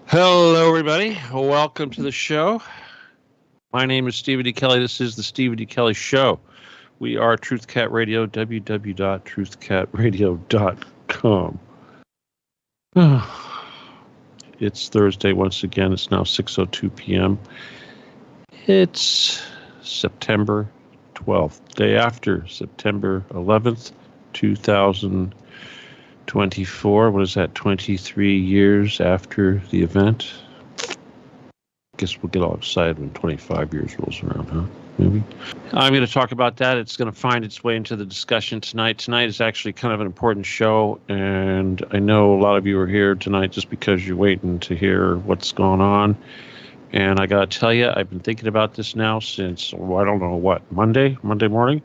Hello, everybody. Welcome to the show. My name is Stephen D. Kelly. This is the Stephen D. Kelly Show. We are TruthCat Radio, www.truthcatradio.com. It's Thursday once again. It's now 6:02 p.m. It's September 12th, day after September 11th, 2024. What is that, 23 years after the event? Guess we'll get all excited when 25 years rolls around, huh? Maybe. I'm going to talk about that. It's going to find its way into the discussion tonight. Tonight is actually kind of an important show, and I know a lot of you are here tonight just because you're waiting to hear what's going on. And I got to tell you, I've been thinking about this now since, I don't know what, Monday morning.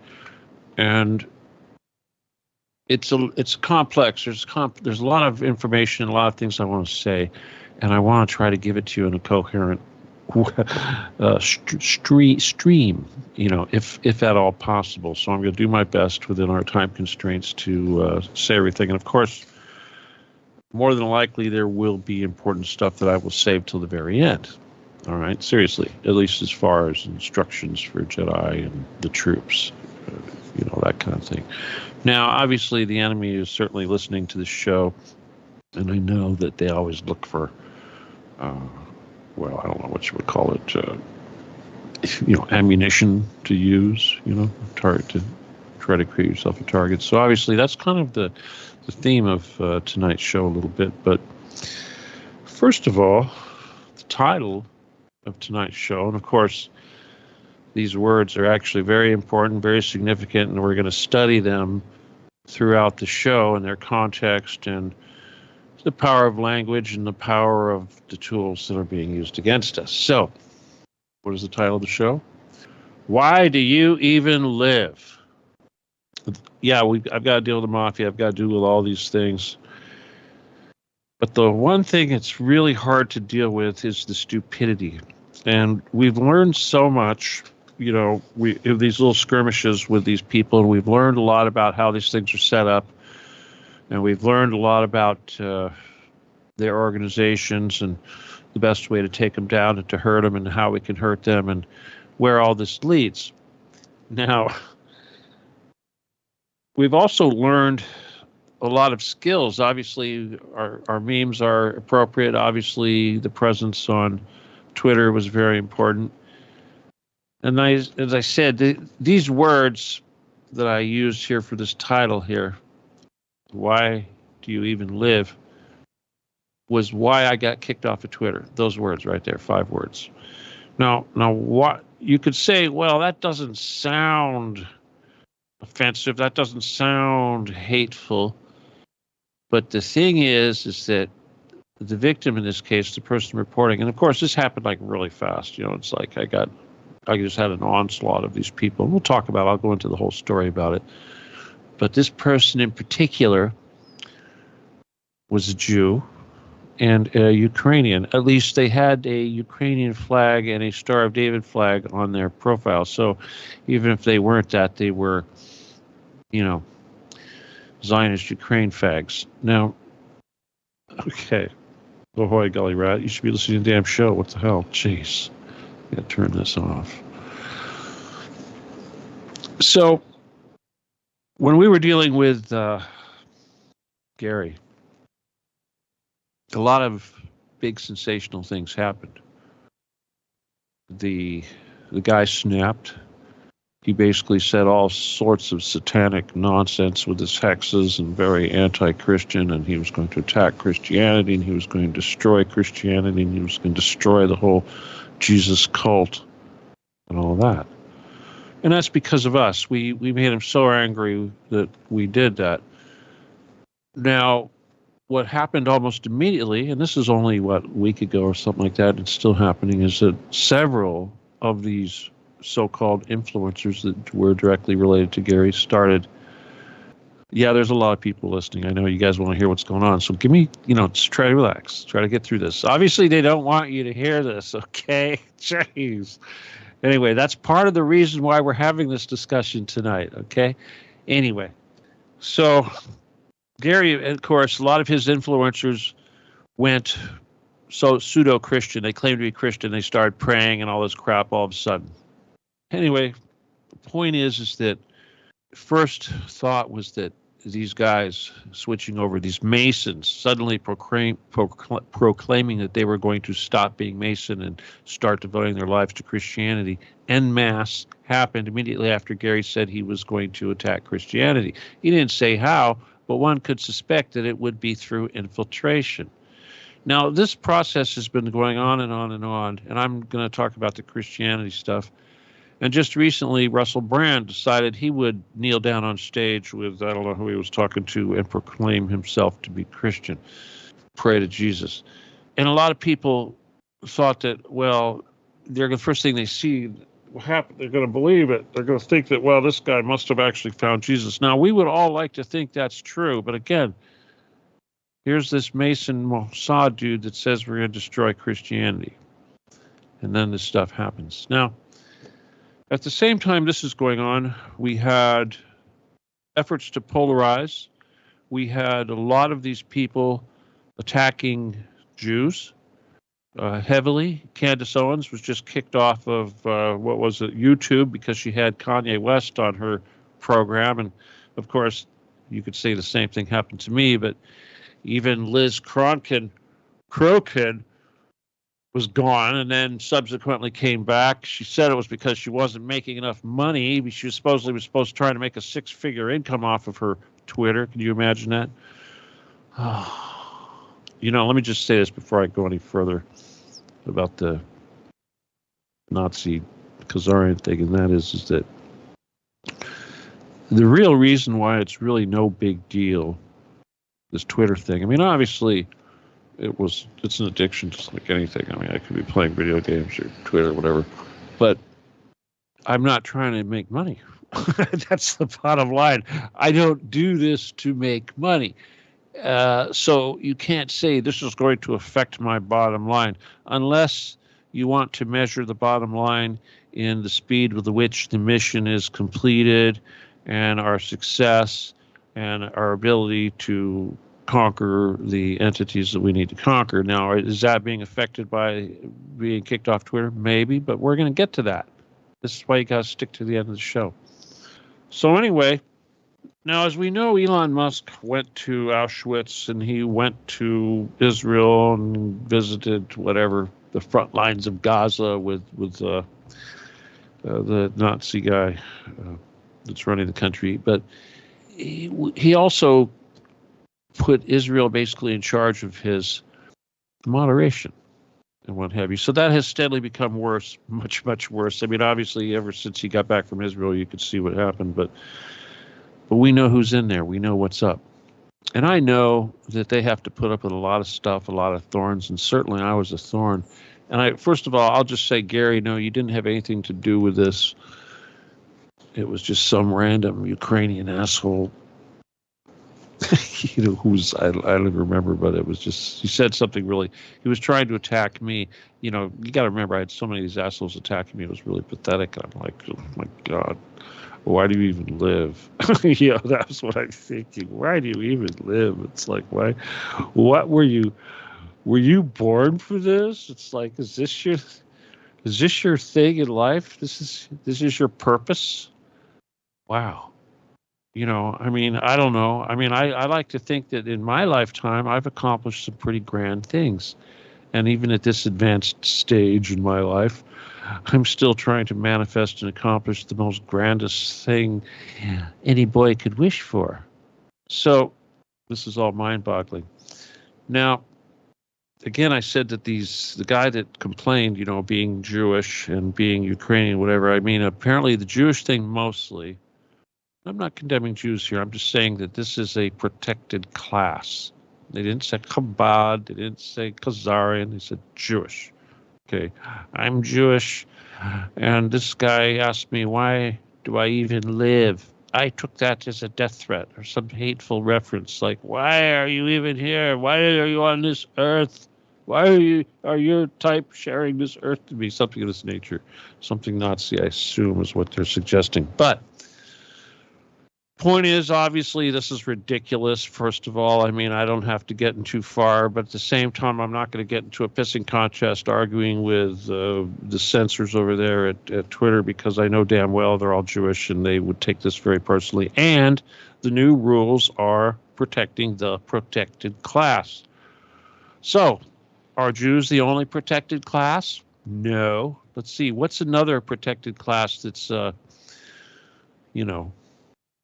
And it's complex. There's a lot of information, a lot of things I want to say, and I want to try to give it to you in a coherent stream, if at all possible. So I'm going to do my best within our time constraints to say everything. And of course, more than likely, there will be important stuff that I will save till the very end. All right, seriously, at least as far as instructions for Jedi and the troops, that kind of thing. Now, obviously, the enemy is certainly listening to the show, and I know that they always look for, I don't know what you would call it, ammunition to use, to try to create yourself a target. So obviously, that's kind of the theme of tonight's show a little bit. But first of all, the title of tonight's show, and of course, these words are actually very important, very significant, and we're going to study them throughout the show and their context and the power of language and the power of the tools that are being used against us. So, what is the title of the show? Why do you even live? Yeah, I've got to deal with the mafia. I've got to deal with all these things. But the one thing it's really hard to deal with is the stupidity. And we've learned so much, we have these little skirmishes with these people, and we've learned a lot about how these things are set up. And we've learned a lot about their organizations and the best way to take them down and to hurt them and how we can hurt them and where all this leads. Now, we've also learned a lot of skills. Obviously, our memes are appropriate. Obviously, the presence on Twitter was very important. And as I said, these words that I used here for this title here, why do you even live, was why I got kicked off of Twitter. Those words right there, 5 words. Now what you could say, well, that doesn't sound offensive. That doesn't sound hateful. But the thing is that the victim in this case, the person reporting, and of course this happened like really fast. It's like I just had an onslaught of these people. We'll talk about it. I'll go into the whole story about it. But this person in particular was a Jew and a Ukrainian. At least they had a Ukrainian flag and a Star of David flag on their profile. So even if they weren't that, they were, Zionist Ukraine fags. Now, okay. Ahoy, Gully Rat. You should be listening to the damn show. What the hell? Jeez. I gotta turn this off. So, when we were dealing with Gary, a lot of big sensational things happened. The guy snapped. He basically said all sorts of satanic nonsense with his hexes and very anti-Christian, and he was going to attack Christianity, and he was going to destroy Christianity, and he was going to destroy the whole Jesus cult and all that. And that's because of us. We made him so angry that we did that. Now, what happened almost immediately, and this is only, a week ago or something like that, it's still happening, is that several of these so-called influencers that were directly related to Gary started. Yeah, there's a lot of people listening. I know you guys want to hear what's going on. So give me, just try to relax. Try to get through this. Obviously, they don't want you to hear this, okay? Jeez. Anyway, that's part of the reason why we're having this discussion tonight, okay? Anyway, so Gary, of course, a lot of his influencers went so pseudo-Christian. They claim to be Christian. They started praying and all this crap all of a sudden. Anyway, the point is that first thought was that these guys switching over, these Masons, suddenly proclaiming that they were going to stop being Mason and start devoting their lives to Christianity en masse, happened immediately after Gary said he was going to attack Christianity. He didn't say how, but one could suspect that it would be through infiltration. Now, this process has been going on and on and on, and I'm going to talk about the Christianity stuff. And just recently, Russell Brand decided he would kneel down on stage with, I don't know who he was talking to, and proclaim himself to be Christian, pray to Jesus. And a lot of people thought that, well, the first thing they see will happen, they're going to believe it. They're going to think that, well, this guy must have actually found Jesus. Now, we would all like to think that's true, but again, here's this Mason Mossad dude that says we're going to destroy Christianity. And then this stuff happens. Now, at the same time this is going on, we had efforts to polarize. We had a lot of these people attacking Jews heavily. Candace Owens was just kicked off of, YouTube because she had Kanye West on her program. And, of course, you could say the same thing happened to me, but even Liz Crokin was gone and then subsequently came back. She said it was because she wasn't making enough money. She was supposed to try to make a 6-figure income off of her Twitter. Can you imagine that? Let me just say this before I go any further about the Nazi Khazarian thing, and that is that the real reason why it's really no big deal, this Twitter thing. I mean, obviously, it's an addiction just like anything. I mean, I could be playing video games or Twitter or whatever, but I'm not trying to make money. That's the bottom line. I don't do this to make money. So you can't say this is going to affect my bottom line unless you want to measure the bottom line in the speed with which the mission is completed and our success and our ability to conquer the entities that we need to conquer. Now, is that being affected by being kicked off Twitter? Maybe, but we're going to get to that. This is why you got to stick to the end of the show. So anyway, now as we know, Elon Musk went to Auschwitz and he went to Israel and visited whatever the front lines of Gaza with the Nazi guy that's running the country. But he also put Israel basically in charge of his moderation and what have you. So that has steadily become worse, much, much worse. I mean, obviously, ever since he got back from Israel, you could see what happened. But we know who's in there. We know what's up. And I know that they have to put up with a lot of stuff, a lot of thorns, and certainly I was a thorn. And first of all, I'll just say, Gary, no, you didn't have anything to do with this. It was just some random Ukrainian asshole who's I don't remember, but it was just, he said something really, he was trying to attack me. You got to remember, I had so many of these assholes attacking me. It was really pathetic. I'm like, oh my God, why do you even live? That's what I'm thinking. Why do you even live? It's like, what were you born for this? It's like, is this your thing in life? This is your purpose? Wow. I mean, I don't know. I mean, I like to think that in my lifetime, I've accomplished some pretty grand things. And even at this advanced stage in my life, I'm still trying to manifest and accomplish the most grandest thing any boy could wish for. So this is all mind-boggling. Now, again, I said that the guy that complained, being Jewish and being Ukrainian, whatever, I mean, apparently the Jewish thing mostly, I'm not condemning Jews here. I'm just saying that this is a protected class. They didn't say Chabad. They didn't say Khazarian. They said Jewish. Okay, I'm Jewish. And this guy asked me, why do I even live? I took that as a death threat or some hateful reference. Like, why are you even here? Why are you on this earth? Why are your type sharing this earth to me? Something of this nature. Something Nazi, I assume, is what they're suggesting. But Point is, obviously, this is ridiculous, first of all. I mean, I don't have to get in too far, but at the same time, I'm not going to get into a pissing contest arguing with the censors over there at Twitter, because I know damn well they're all Jewish and they would take this very personally. And the new rules are protecting the protected class. So, are Jews the only protected class? No. Let's see. What's another protected class that's,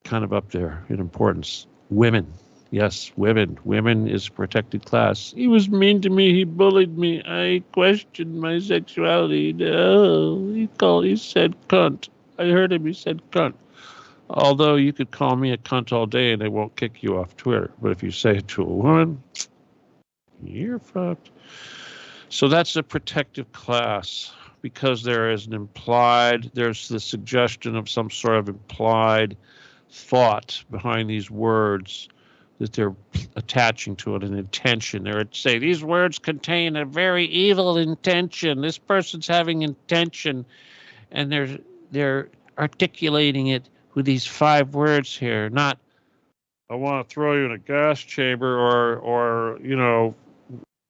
kind of up there in importance? Women. Yes, women. Women is a protected class. He was mean to me. He bullied me. I questioned my sexuality. No, he said cunt. I heard him. He said cunt. Although you could call me a cunt all day and they won't kick you off Twitter. But if you say it to a woman, you're fucked. So that's a protective class, because there's the suggestion of some sort of implied thought behind these words that they're attaching to it, an intention. They would say these words contain a very evil intention. This person's having intention, and they're articulating it with these 5 words here, not I want to throw you in a gas chamber or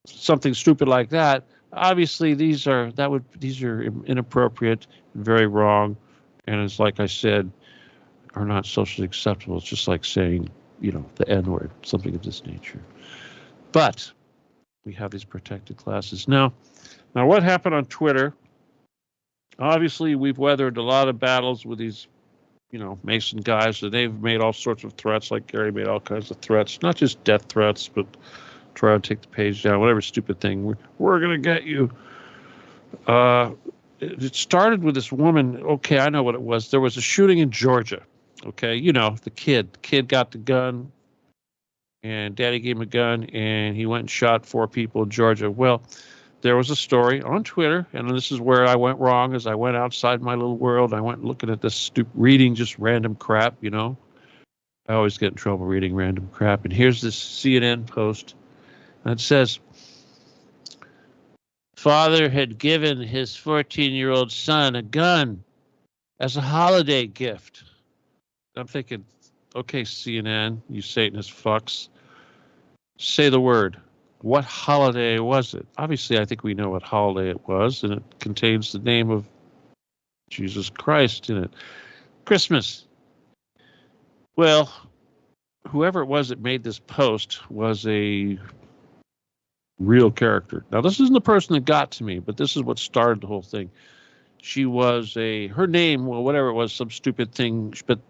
something stupid like that. Obviously, these are inappropriate, very wrong, and it's like I said, are not socially acceptable. It's just like saying, the N-word, something of this nature. But we have these protected classes. Now what happened on Twitter? Obviously, we've weathered a lot of battles with these, Mason guys, and they've made all sorts of threats, like Gary made all kinds of threats, not just death threats, but try to take the page down, whatever stupid thing. We're going to get you. It started with this woman. Okay, I know what it was. There was a shooting in Georgia. Okay, the kid. The kid got the gun, and daddy gave him a gun, and he went and shot 4 people in Georgia. Well, there was a story on Twitter, and this is where I went wrong, as I went outside my little world. I went looking at this reading just random crap, I always get in trouble reading random crap. And here's this CNN post. And it says, father had given his 14-year-old son a gun as a holiday gift. I'm thinking, okay, CNN, you Satanist fucks, say the word. What holiday was it? Obviously, I think we know what holiday it was, and it contains the name of Jesus Christ in it. Christmas. Well, whoever it was that made this post was a real character. Now, this isn't the person that got to me, but this is what started the whole thing. She was her name, well, whatever it was, some stupid thing, but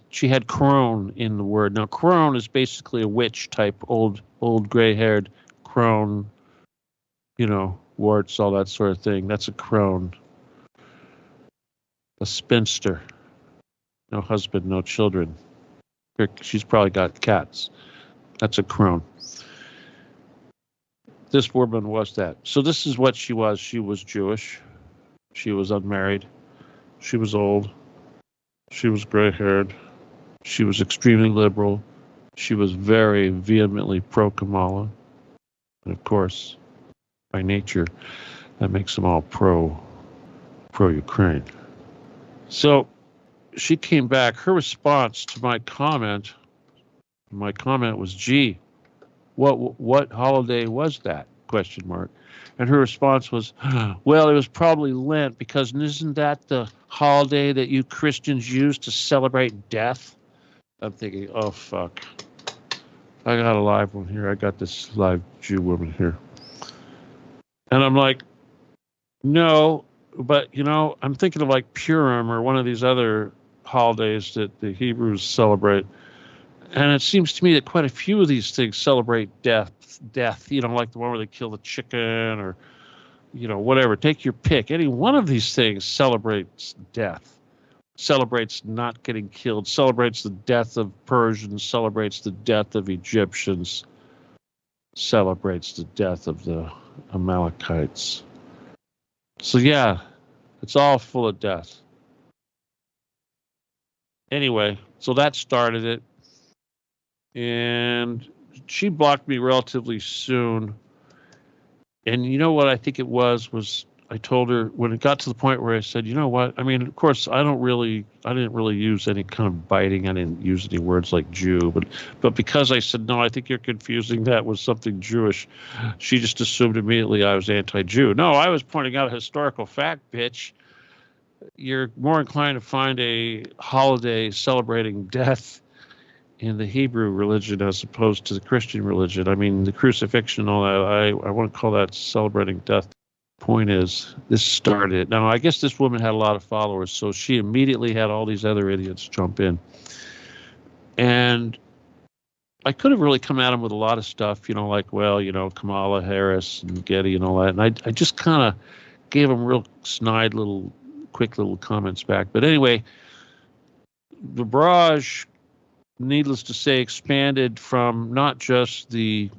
she had crone in the word. Now, crone is basically a witch type, old gray-haired crone, warts, all that sort of thing. That's a crone. A spinster. No husband, no children. She's probably got cats. That's a crone. This woman was that. So this is what she was. She was Jewish. She was unmarried. She was old. She was gray-haired. She was extremely liberal. She was very vehemently pro-Kamala. And of course, by nature, that makes them all pro-Ukraine. So she came back. Her response to my comment was, gee, what holiday was that? ? And her response was, well, it was probably Lent, because isn't that the holiday that you Christians use to celebrate death? I'm thinking, oh, fuck. I got a live one here. I got this live Jew woman here. And I'm like, no, but, I'm thinking of like Purim or one of these other holidays that the Hebrews celebrate. And it seems to me that quite a few of these things celebrate death, like the one where they kill the chicken or, whatever. Take your pick. Any one of these things celebrates death, celebrates not getting killed, celebrates the death of Persians, celebrates the death of Egyptians, celebrates the death of the Amalekites. So, yeah, it's all full of death. Anyway, so that started it. And she blocked me relatively soon. And you know what I think it was I told her when it got to the point where I said, you know what? I mean, of course, I didn't really use any kind of biting. I didn't use any words like Jew, but because I said, no, I think you're confusing that with something Jewish, she just assumed immediately I was anti-Jew. No, I was pointing out a historical fact, bitch. You're more inclined to find a holiday celebrating death in the Hebrew religion as opposed to the Christian religion. I mean, the crucifixion and all that, I want to call that celebrating death. Point is, this started. Now, I guess this woman had a lot of followers, so she immediately had all these other idiots jump in. And I could have really come at him with a lot of stuff, like, well, Kamala Harris and Getty and all that. And I just kind of gave him real snide quick little comments back. But anyway, the barrage, needless to say, expanded from not just the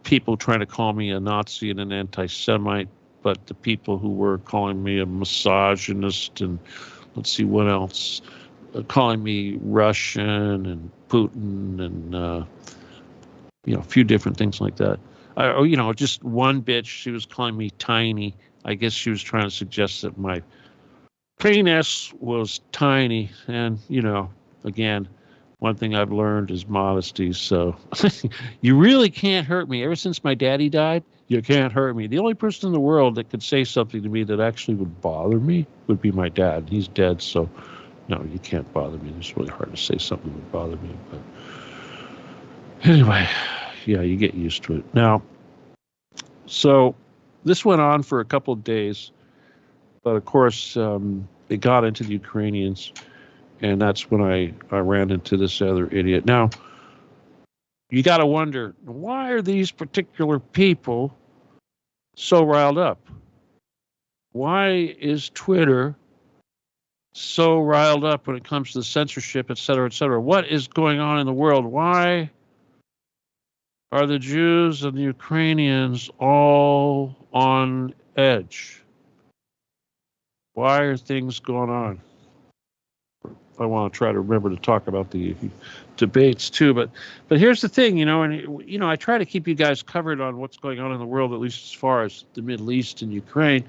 people trying to call me a Nazi and an anti-Semite, but the people who were calling me a misogynist and let's see what else, calling me Russian and Putin and a few different things like that. Just one bitch, she was calling me tiny. I guess she was trying to suggest that my penis was tiny, and again, one thing I've learned is modesty. So you really can't hurt me. Ever since my daddy died, you can't hurt me. The only person in the world that could say something to me that actually would bother me would be my dad. He's dead, so no, you can't bother me. It's really hard to say something that would bother me. But anyway, yeah, you get used to it. Now, so this went on for a couple of days, but of course, it got into the Ukrainians. And that's when I ran into this other idiot. Now, you got to wonder, why are these particular people so riled up? Why is Twitter so riled up when it comes to the censorship, et cetera, et cetera? What is going on in the world? Why are the Jews and the Ukrainians all on edge? Why are things going on? I want to try to remember to talk about the debates too, but here's the thing, and I try to keep you guys covered on what's going on in the world, at least as far as the Middle East and Ukraine.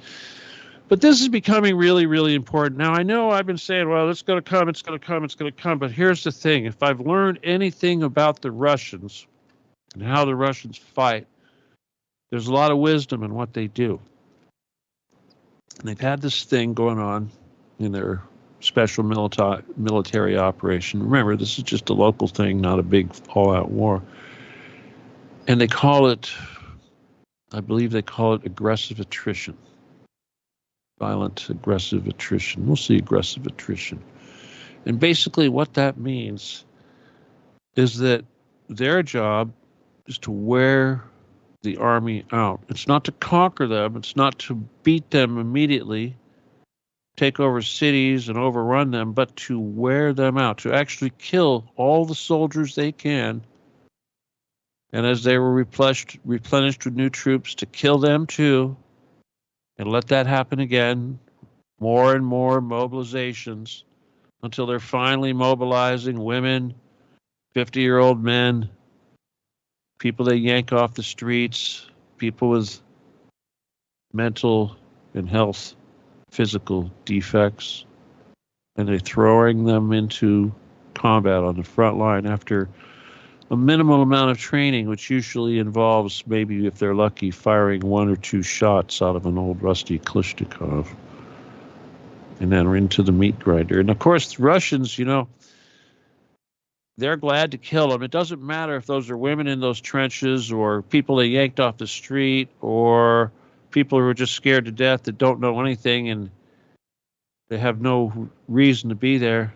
But this is becoming really, really important. Now, I know I've been saying, well, it's going to come, it's going to come, it's going to come. But here's the thing. If I've learned anything about the Russians and how the Russians fight, there's a lot of wisdom in what they do. And they've had this thing going on in their special military operation. Remember, this is just a local thing, not a big all-out war. And they call it, I believe they call it aggressive attrition. Violent aggressive attrition. We'll see aggressive attrition. And basically what that means is that their job is to wear the army out. It's not to conquer them. It's not to beat them immediately, take over cities and overrun them, but to wear them out, to actually kill all the soldiers they can. And as they were replenished with new troops, to kill them too, and let that happen again, more and more mobilizations, until they're finally mobilizing women, 50-year-old men, people they yank off the streets, people with mental and health physical defects, and they're throwing them into combat on the front line after a minimal amount of training, which usually involves, maybe if they're lucky, firing one or two shots out of an old rusty Kalashnikov, and then into the meat grinder. And of course, the Russians, they're glad to kill them. It doesn't matter if those are women in those trenches or people they yanked off the street or people who are just scared to death that don't know anything and they have no reason to be there.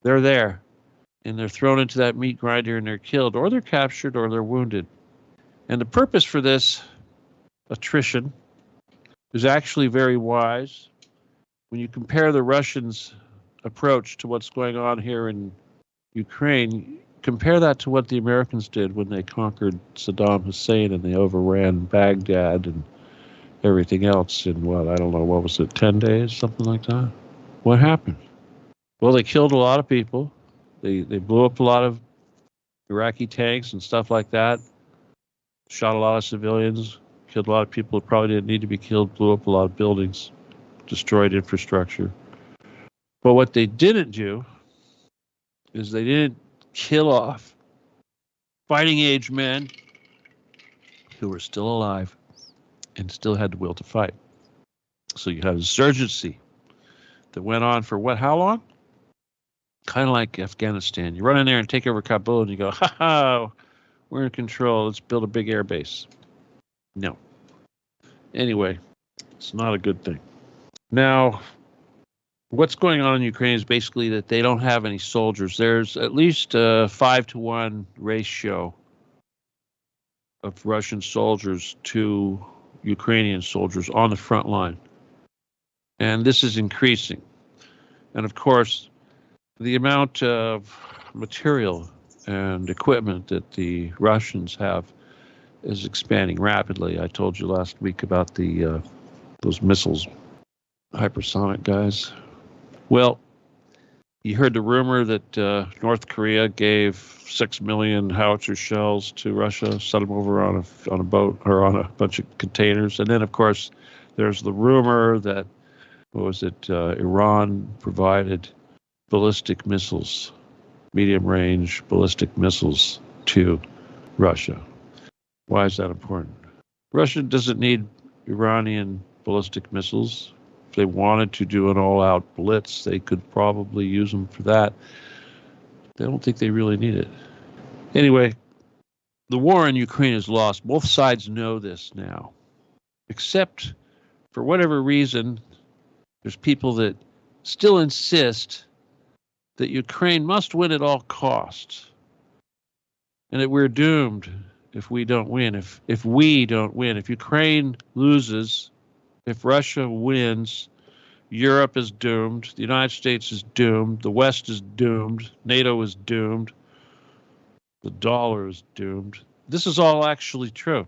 They're there, and they're thrown into that meat grinder and they're killed, or they're captured, or they're wounded. And the purpose for this attrition is actually very wise. When you compare the Russians' approach to what's going on here in Ukraine, compare that to what the Americans did when they conquered Saddam Hussein and they overran Baghdad and everything else in, what was it, 10 days, something like that? What happened? Well, they killed a lot of people. They blew up a lot of Iraqi tanks and stuff like that, shot a lot of civilians, killed a lot of people who probably didn't need to be killed, blew up a lot of buildings, destroyed infrastructure. But what they didn't do is they didn't kill off fighting age men who were still alive and still had the will to fight. So you had insurgency that went on for what, how long? Kind of like Afghanistan. You run in there and take over Kabul and you go, ha ha, we're in control. Let's build a big air base. No. Anyway, it's not a good thing. Now, what's going on in Ukraine is basically that they don't have any soldiers. There's at least a 5-to-1 ratio of Russian soldiers to Ukrainian soldiers on the front line. And this is increasing. And of course, the amount of material and equipment that the Russians have is expanding rapidly. I told you last week about the those missiles, hypersonic guys. Well, you heard the rumor that North Korea gave 6 million howitzer shells to Russia, sent them over on a boat or on a bunch of containers. And then, of course, there's the rumor that, Iran provided ballistic missiles, medium-range ballistic missiles to Russia. Why is that important? Russia doesn't need Iranian ballistic missiles. If they wanted to do an all-out blitz, they could probably use them for that. They don't think they really need it. Anyway, the war in Ukraine is lost. Both sides know this now. Except, for whatever reason, there's people that still insist that Ukraine must win at all costs. And that we're doomed if we don't win. If we don't win. If Ukraine loses, if Russia wins, Europe is doomed, the United States is doomed, the West is doomed, NATO is doomed, the dollar is doomed. This is all actually true.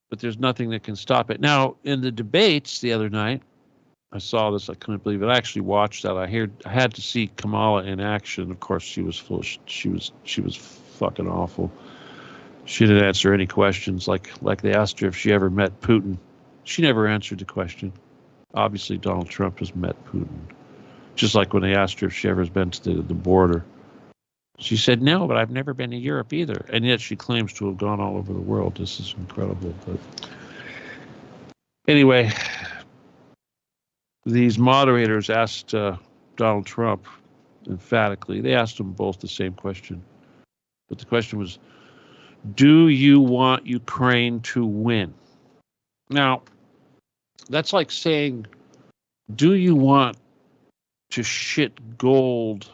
But there's nothing that can stop it. Now, in the debates the other night, I saw this, I couldn't believe it. I actually watched that. I had to see Kamala in action. Of course, she was full. She was fucking awful. She didn't answer any questions. Like they asked her if she ever met Putin. She never answered the question. Obviously, Donald Trump has met Putin. Just like when they asked her if she ever has been to the border. She said, no, but I've never been to Europe either. And yet she claims to have gone all over the world. This is incredible. But anyway, these moderators asked Donald Trump emphatically. They asked them both the same question. But the question was, do you want Ukraine to win? Now, that's like saying, do you want to shit gold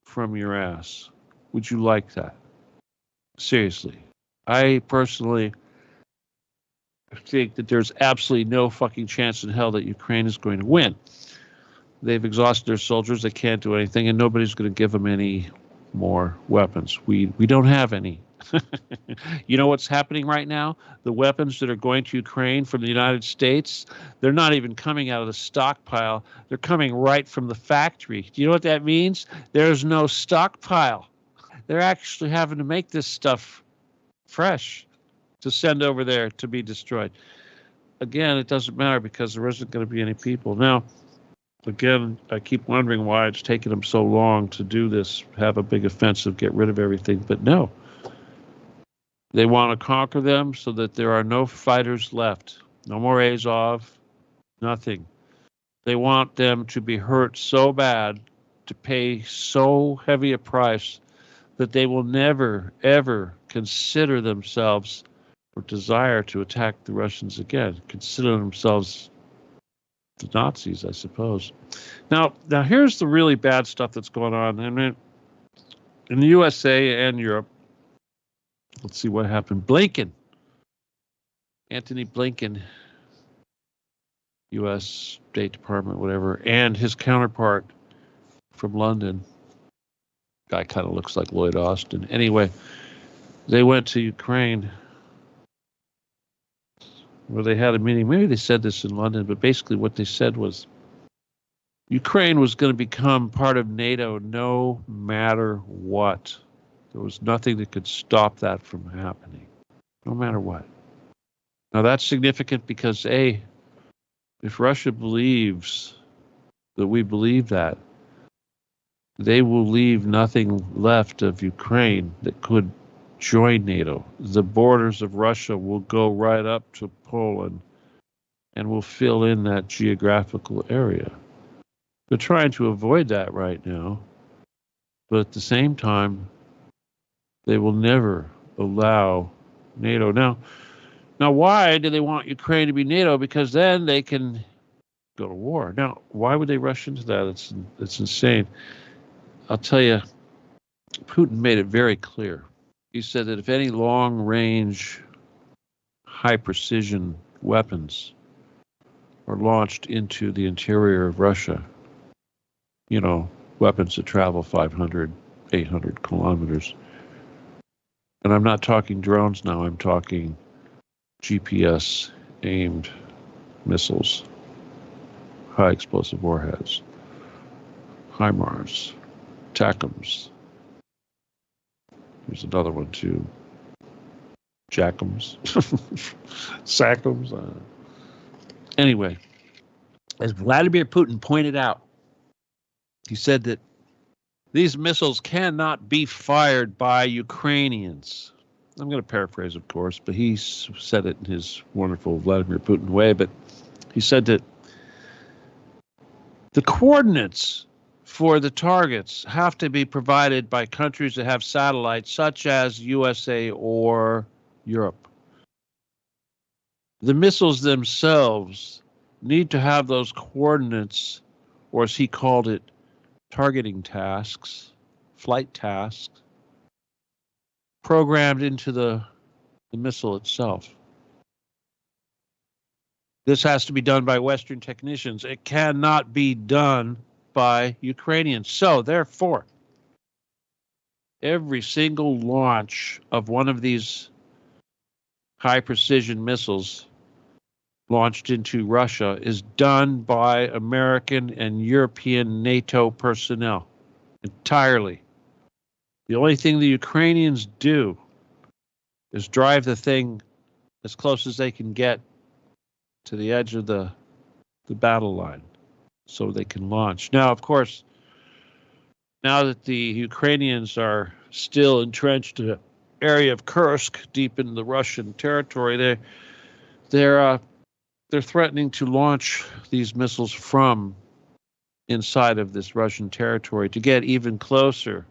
from your ass? Would you like that? Seriously. I personally think that there's absolutely no fucking chance in hell that Ukraine is going to win. They've exhausted their soldiers. They can't do anything, and nobody's going to give them any more weapons. We don't have any. You know what's happening right now? The weapons that are going to Ukraine from the United States, they're not even coming out of the stockpile. They're coming right from the factory. Do you know what that means? There's no stockpile. They're actually having to make this stuff fresh to send over there to be destroyed. Again, it doesn't matter because there isn't going to be any people. Now, again, I keep wondering why it's taken them so long to do this, have a big offensive, get rid of everything. But no. They want to conquer them so that there are no fighters left. No more Azov, nothing. They want them to be hurt so bad, to pay so heavy a price, that they will never, ever consider themselves or desire to attack the Russians again. Consider themselves the Nazis, I suppose. Now here's the really bad stuff that's going on. I mean, in the USA and Europe, let's see what happened. Antony Blinken, U.S. State Department, whatever, and his counterpart from London, guy kind of looks like Lloyd Austin. Anyway, they went to Ukraine where they had a meeting. Maybe they said this in London, but basically what they said was Ukraine was going to become part of NATO no matter what. There was nothing that could stop that from happening, no matter what. Now that's significant because A, if Russia believes that we believe that, they will leave nothing left of Ukraine that could join NATO. The borders of Russia will go right up to Poland and will fill in that geographical area. They're trying to avoid that right now, but at the same time, they will never allow NATO. Now, why do they want Ukraine to be NATO? Because then they can go to war. Now, why would they rush into that? It's insane. I'll tell you, Putin made it very clear. He said that if any long-range, high-precision weapons are launched into the interior of Russia, weapons that travel 500, 800 kilometers, and I'm not talking drones now, I'm talking GPS-aimed missiles, high-explosive warheads, HIMARS, TACMs. There's another one too. JACMs. SACMs. Anyway, as Vladimir Putin pointed out, he said that these missiles cannot be fired by Ukrainians. I'm going to paraphrase, of course, but he said it in his wonderful Vladimir Putin way. But he said that the coordinates for the targets have to be provided by countries that have satellites, such as USA or Europe. The missiles themselves need to have those coordinates, or as he called it, targeting tasks, flight tasks, programmed into the missile itself. This has to be done by Western technicians. It cannot be done by Ukrainians. So, therefore, every single launch of one of these high-precision missiles launched into Russia is done by American and European NATO personnel entirely. The only thing the Ukrainians do is drive the thing as close as they can get to the edge of the battle line so they can launch. Now, of course, now that the Ukrainians are still entrenched in the area of Kursk, deep in the Russian territory, they're threatening to launch these missiles from inside of this Russian territory to get even closer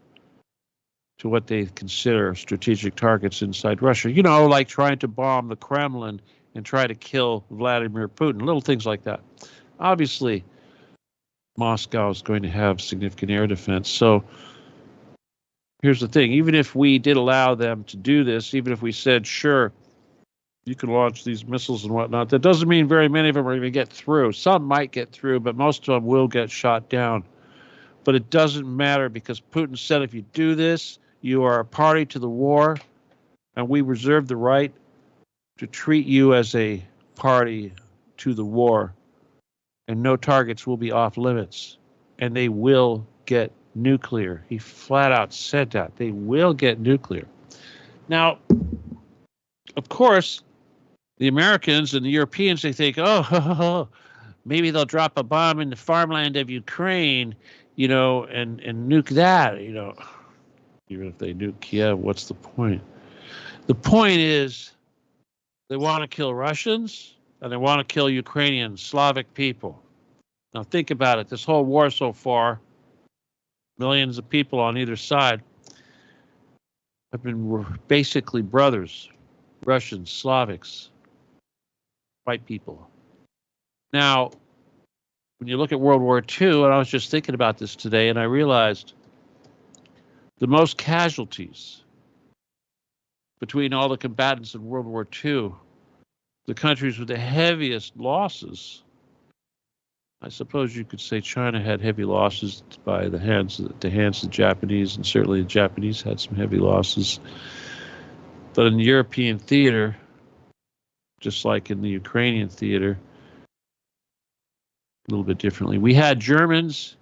to what they consider strategic targets inside Russia. Like trying to bomb the Kremlin and try to kill Vladimir Putin, little things like that. Obviously, Moscow is going to have significant air defense. So here's the thing. Even if we did allow them to do this, even if we said, sure, you can launch these missiles and whatnot, that doesn't mean very many of them are going to get through. Some might get through, but most of them will get shot down. But it doesn't matter because Putin said if you do this, you are a party to the war, and we reserve the right to treat you as a party to the war, and no targets will be off limits, and they will get nuclear. He flat out said that. They will get nuclear. Now, of course, the Americans and the Europeans, they think, maybe they'll drop a bomb in the farmland of Ukraine, and nuke that, Even if they nuke Kiev, what's the point? The point is they want to kill Russians and they want to kill Ukrainian Slavic people. Now think about it. This whole war so far, millions of people on either side have been basically brothers, Russians, Slavics, white people. Now, when you look at World War II, and I was just thinking about this today, and I realized the most casualties between all the combatants in World War II, the countries with the heaviest losses, I suppose you could say China had heavy losses by the hands of the Japanese, and certainly the Japanese had some heavy losses. But in the European theater, just like in the Ukrainian theater, a little bit differently. We had Germans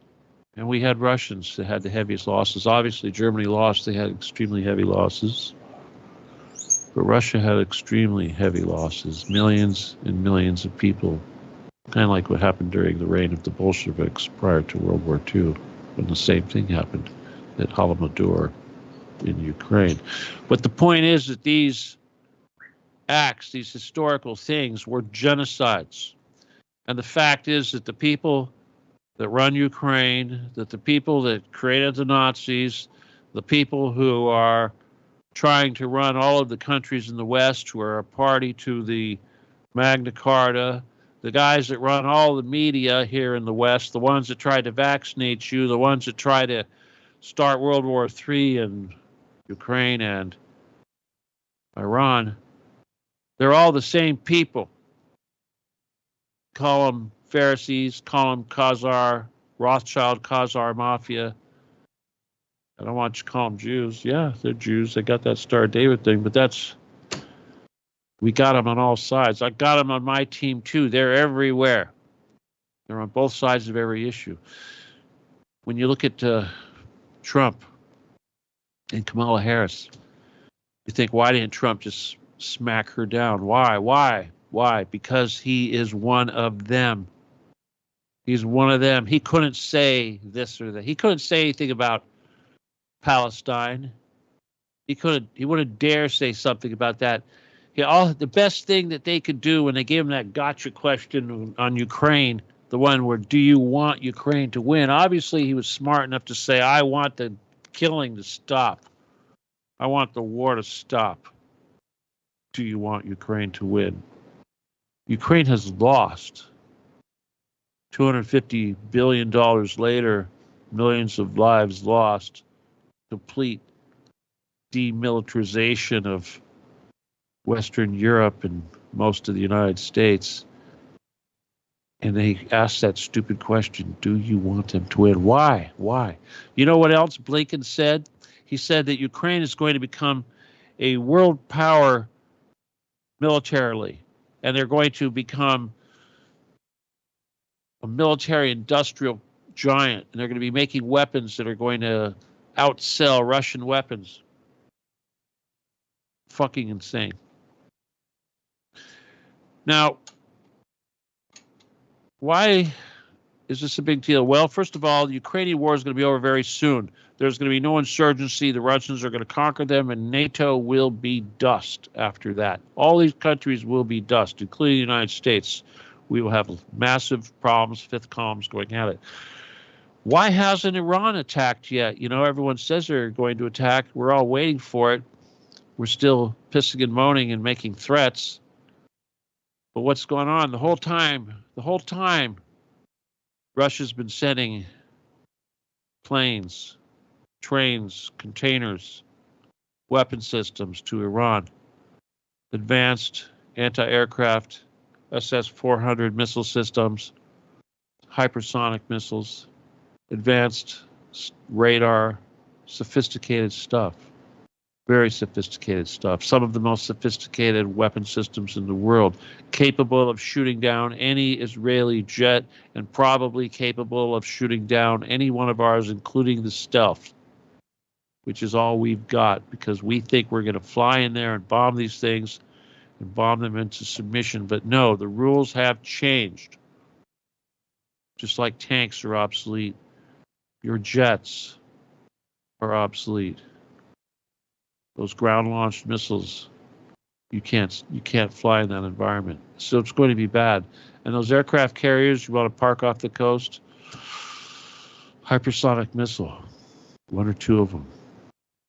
and we had Russians that had the heaviest losses. Obviously, Germany lost. They had extremely heavy losses. But Russia had extremely heavy losses, millions and millions of people, kind of like what happened during the reign of the Bolsheviks prior to World War II, when the same thing happened at Holodomor in Ukraine. But the point is that these acts, these historical things, were genocides. And the fact is that the people that run Ukraine, that the people that created the Nazis, the people who are trying to run all of the countries in the West, who are a party to the Magna Carta, the guys that run all the media here in the West, the ones that tried to vaccinate you, the ones that tried to start World War III in Ukraine and Iran, they're all the same people. Call them Pharisees, call them Khazar, Rothschild, Khazar Mafia. I don't want you to call them Jews. Yeah, they're Jews. They got that Star of David thing, but we got them on all sides. I got them on my team too. They're everywhere. They're on both sides of every issue. When you look at Trump and Kamala Harris, you think, why didn't Trump just smack her down? Why? Because he is one of them. He's one of them. He couldn't say this or that. He couldn't say anything about Palestine. He wouldn't dare say something about that. The best thing that they could do when they gave him that gotcha question on Ukraine, the one where, do you want Ukraine to win? Obviously, he was smart enough to say, I want the killing to stop. I want the war to stop. Do you want Ukraine to win? Ukraine has lost. $250 billion later, millions of lives lost. Complete demilitarization of Western Europe and most of the United States. And they asked that stupid question, do you want them to win? Why? You know what else Blinken said? He said that Ukraine is going to become a world power militarily, and they're going to become a military industrial giant, and they're going to be making weapons that are going to outsell Russian weapons. Fucking insane. Now, why is this a big deal? Well, first of all, the Ukrainian war is going to be over very soon. There's going to be no insurgency. The Russians are going to conquer them, and NATO will be dust after that. All these countries will be dust, including the United States. We will have massive problems, fifth columns going at it. Why hasn't Iran attacked yet? You know, everyone says they're going to attack. We're all waiting for it. We're still pissing and moaning and making threats. But what's going on? The whole time, Russia's been sending planes, trains, containers, weapon systems to Iran. Advanced anti-aircraft SS-400 missile systems, hypersonic missiles, advanced radar, sophisticated stuff. Very sophisticated stuff. Some of the most sophisticated weapon systems in the world, capable of shooting down any Israeli jet and probably capable of shooting down any one of ours, including the stealth, which is all we've got, because we think we're going to fly in there and bomb these things and bomb them into submission. But no, the rules have changed. Just like tanks are obsolete, your jets are obsolete. Those ground-launched missiles, you can't fly in that environment. So it's going to be bad. And those aircraft carriers you want to park off the coast, hypersonic missile, one or two of them,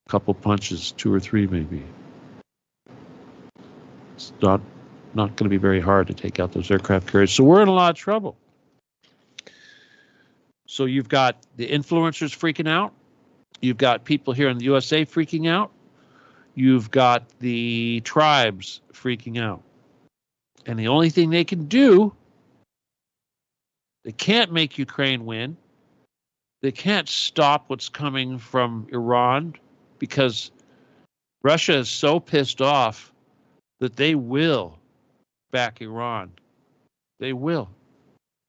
a couple punches, two or three maybe. It's not going to be very hard to take out those aircraft carriers. So we're in a lot of trouble. So you've got the influencers freaking out. You've got people here in the USA freaking out. You've got the tribes freaking out. And the only thing they can do, they can't make Ukraine win. They can't stop what's coming from Iran, because Russia is so pissed off that they will back Iran. They will.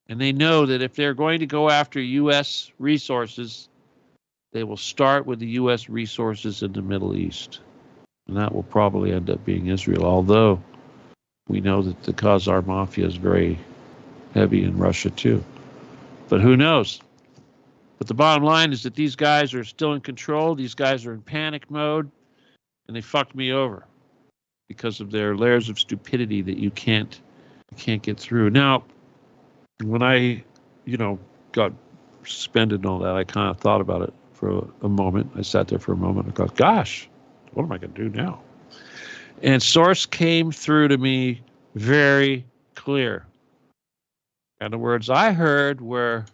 And they know that if they're going to go after U.S. resources, they will start with the U.S. resources in the Middle East. And that will probably end up being Israel, although we know that the Khazar Mafia is very heavy in Russia too. But who knows? But the bottom line is that these guys are still in control. These guys are in panic mode, and they fucked me over because of their layers of stupidity that you can't get through. Now, when I, got suspended and all that, I kind of thought about it for a moment. I sat there for a moment and thought, gosh, what am I going to do now? And source came through to me very clear. And the words I heard were,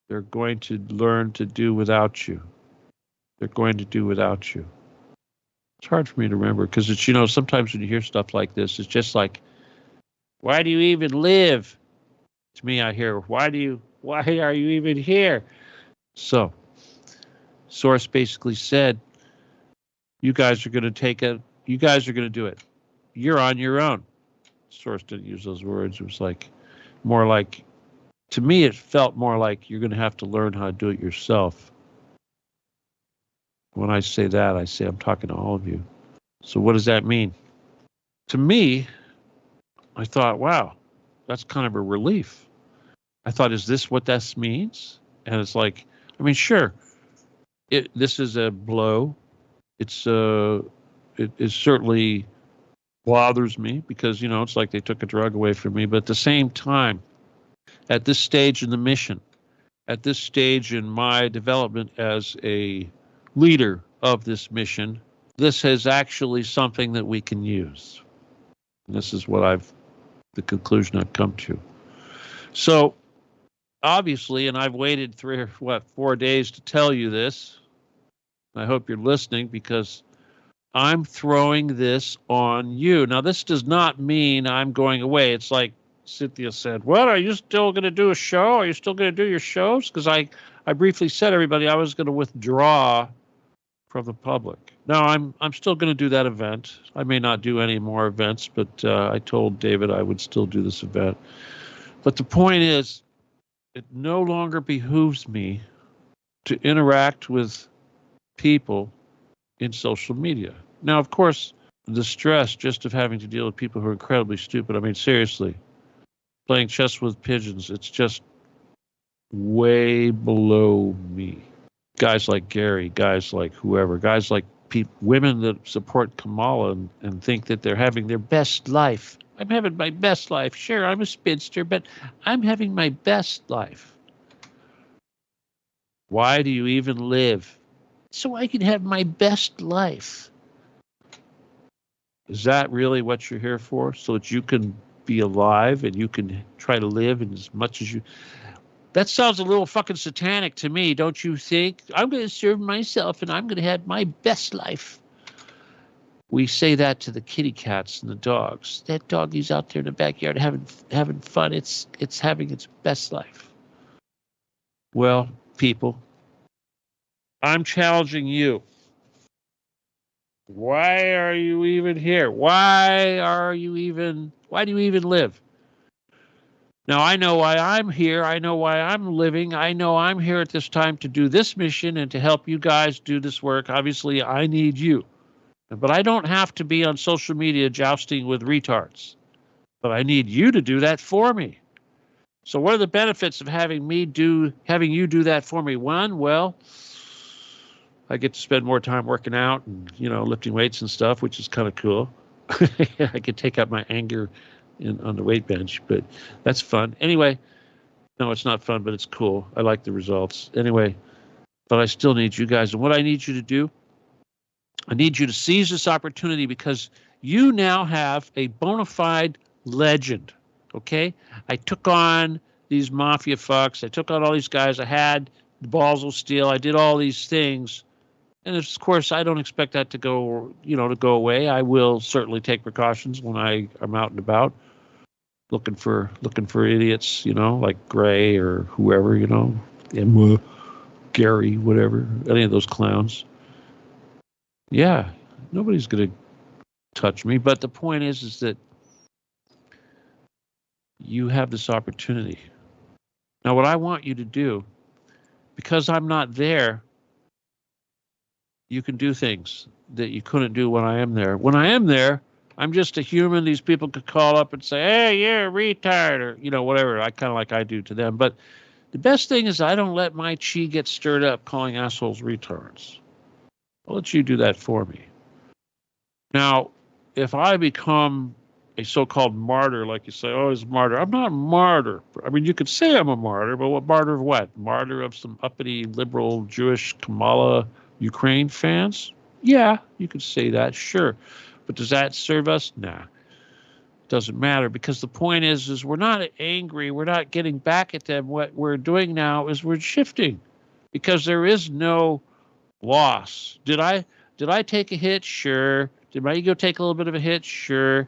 they're going to learn to do without you. They're going to do without you. It's hard for me to remember because it's, sometimes when you hear stuff like this, it's just like, why do you even live? To me, I hear, why are you even here? So, source basically said, you guys are going to do it. You're on your own. Source didn't use those words. It was like, more like, to me, it felt more like you're going to have to learn how to do it yourself. When I say that, I say I'm talking to all of you. So what does that mean? To me, I thought, wow, that's kind of a relief. I thought, is this what this means? And it's like, I mean, sure, this is a blow. It certainly bothers me because, it's like they took a drug away from me. But at the same time, at this stage in the mission, at this stage in my development as a leader of this mission, this is actually something that we can use. And this is the conclusion I've come to. So, obviously, and I've waited 4 days to tell you this. I hope you're listening because I'm throwing this on you. Now, this does not mean I'm going away. It's like Cynthia said, what, are you still going to do a show? Are you still going to do your shows? Because I briefly said, everybody, I was going to withdraw from the public. No, I'm still going to do that event. I may not do any more events, but I told David I would still do this event. But the point is, it no longer behooves me to interact with people in social media. Now, of course, the stress just of having to deal with people who are incredibly stupid. I mean, seriously, playing chess with pigeons, it's just way below me. Guys like Gary, guys like whoever, guys like women that support Kamala and think that they're having their best life. I'm having my best life. Sure, I'm a spinster, but I'm having my best life. Why do you even live? So I can have my best life. Is that really what you're here for? So that you can be alive and you can try to live as much as you... That sounds a little fucking satanic to me, don't you think? I'm going to serve myself and I'm going to have my best life. We say that to the kitty cats and the dogs. That doggy's out there in the backyard having fun. It's having its best life. Well, people, I'm challenging you. Why are you even here? Why do you even live? Now, I know why I'm here. I know why I'm living. I know I'm here at this time to do this mission and to help you guys do this work. Obviously, I need you. But I don't have to be on social media jousting with retards. But I need you to do that for me. So what are the benefits of having you do that for me? One, well, I get to spend more time working out and, lifting weights and stuff, which is kind of cool. I could take out my anger on the weight bench, but that's fun. Anyway, no, it's not fun, but it's cool. I like the results. Anyway, but I still need you guys. And what I need you to do, I need you to seize this opportunity because you now have a bona fide legend, okay? I took on these mafia fucks. I took on all these guys. I had the balls of steel. I did all these things. And of course, I don't expect that to go away. I will certainly take precautions when I am out and about, looking for idiots, like Gray or whoever, and Gary, whatever, any of those clowns. Yeah, nobody's going to touch me. But the point is that you have this opportunity. Now, what I want you to do, because I'm not there, you can do things that you couldn't do when I am there. When I am there, I'm just a human. These people could call up and say, "Hey, you're a retard," or whatever. I kind of like I do to them. But the best thing is I don't let my chi get stirred up calling assholes retards. I'll let you do that for me. Now, if I become a so-called martyr, like you say, oh, he's a martyr. I'm not a martyr. I mean, you could say I'm a martyr, but what martyr of what? Martyr of some uppity liberal Jewish Kamala Ukraine fans? Yeah, you could say that, sure. But does that serve us? Nah. Doesn't matter, because the point is we're not angry. We're not getting back at them. What we're doing now is we're shifting, because there is no loss. Did I take a hit? Sure. Did my ego take a little bit of a hit? Sure.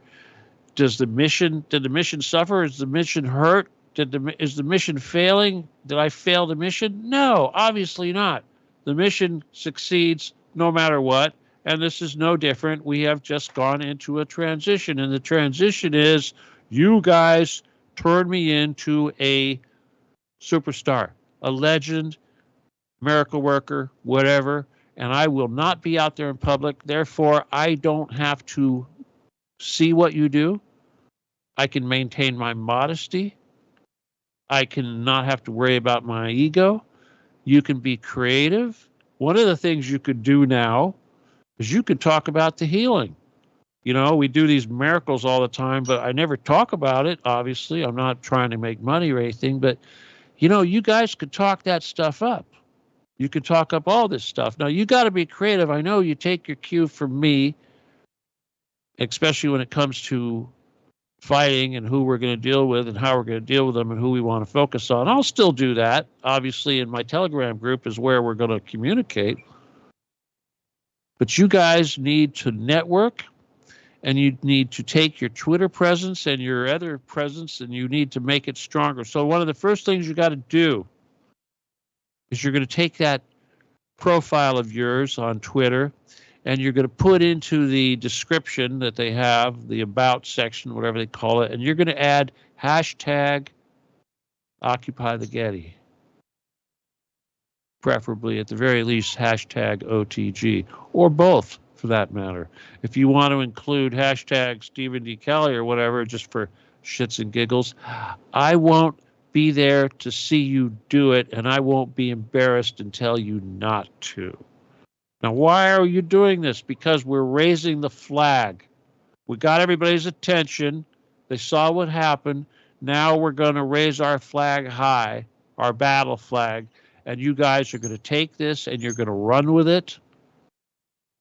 Did the mission suffer? Is the mission hurt? Is the mission failing? Did I fail the mission? No, obviously not. The mission succeeds no matter what, and this is no different. We have just gone into a transition, and the transition is you guys turned me into a superstar, a legend, miracle worker, whatever, and I will not be out there in public. Therefore, I don't have to see what you do. I can maintain my modesty. I can not have to worry about my ego. You can be creative. One of the things you could do now is you could talk about the healing. We do these miracles all the time, but I never talk about it, obviously. I'm not trying to make money or anything, but, you guys could talk that stuff up. You could talk up all this stuff. Now, you got to be creative. I know you take your cue from me, especially when it comes to fighting and who we're going to deal with and how we're going to deal with them and who we want to focus on. I'll still do that. Obviously, in my Telegram group is where we're going to communicate. But you guys need to network, and you need to take your Twitter presence and your other presence, and you need to make it stronger. So one of the first things you got to do is you're going to take that profile of yours on Twitter, and you're going to put into the description that they have, the about section, whatever they call it, and you're going to add hashtag Occupy the Getty. Preferably, at the very least, hashtag OTG, or both for that matter. If you want to include hashtag Stephen D. Kelly or whatever, just for shits and giggles, I won't be there to see you do it, and I won't be embarrassed and tell you not to. Now, why are you doing this? Because we're raising the flag. We got everybody's attention. They saw what happened. Now we're going to raise our flag high, our battle flag, and you guys are going to take this and you're going to run with it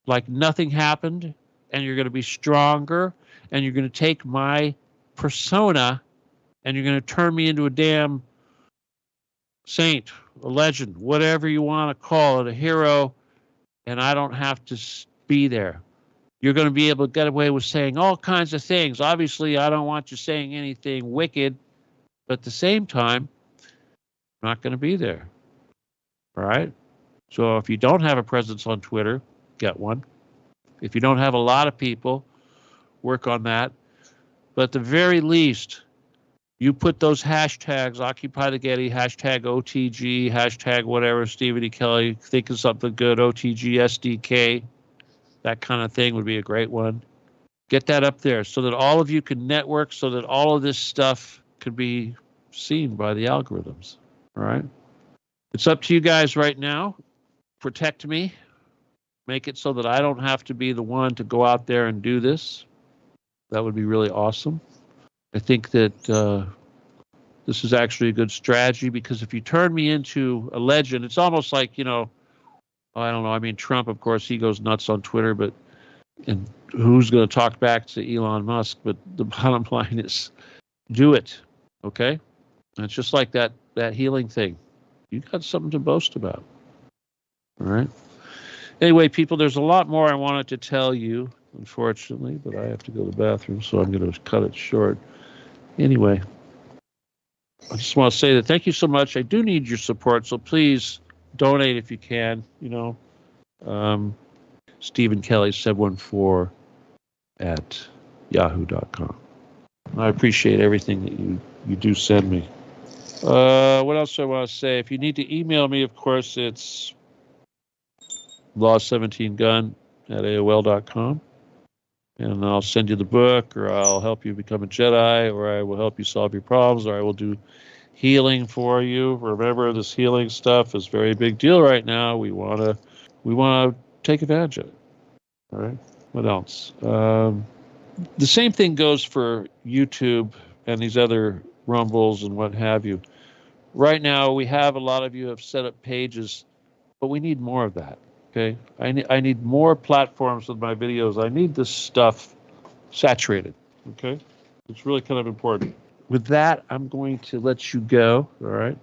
like nothing happened, and you're going to be stronger, and you're going to take my persona and you're going to turn me into a damn saint, a legend, whatever you want to call it, a hero, and I don't have to be there. You're going to be able to get away with saying all kinds of things. Obviously, I don't want you saying anything wicked, but at the same time, I'm not going to be there. All right? So if you don't have a presence on Twitter, get one. If you don't have a lot of people, work on that. But at the very least, you put those hashtags, Occupy the Getty, hashtag OTG, hashtag whatever, Stephen E. Kelly, think of something good, OTG, SDK, that kind of thing would be a great one. Get that up there so that all of you can network, so that all of this stuff could be seen by the algorithms. All right? It's up to you guys right now. Protect me. Make it so that I don't have to be the one to go out there and do this. That would be really awesome. I think that this is actually a good strategy, because if you turn me into a legend, it's almost like, I don't know. I mean, Trump, of course, he goes nuts on Twitter, and who's going to talk back to Elon Musk? But the bottom line is, do it, okay? And it's just like that healing thing. You got something to boast about, all right? Anyway, people, there's a lot more I wanted to tell you, unfortunately, but I have to go to the bathroom, so I'm going to cut it short. Anyway, I just want to say that thank you so much. I do need your support, so please donate if you can. Stephen Kelly 714 at yahoo.com. I appreciate everything that you do send me. What else do I want to say? If you need to email me, of course, it's law17gun at AOL.com. And I'll send you the book, or I'll help you become a Jedi, or I will help you solve your problems, or I will do healing for you. Remember, this healing stuff is a very big deal right now. We want to take advantage of it. All right. What else? The same thing goes for YouTube and these other Rumbles and what have you. Right now, we have a lot of you have set up pages, but we need more of that. Okay, I need more platforms with my videos. I need this stuff saturated. Okay, it's really kind of important. With that, I'm going to let you go. All right,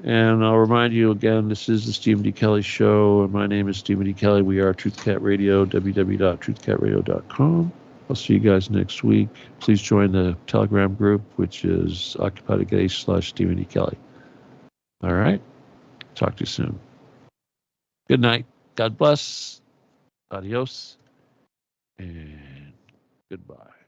and I'll remind you again, this is the Stephen D. Kelly Show, and my name is Stephen D. Kelly. We are TruthCat Radio, www.truthcatradio.com. I'll see you guys next week. Please join the Telegram group, which is occupiedgay/Stephen D. Kelly. All right, talk to you soon. Good night. God bless. Adios. And goodbye.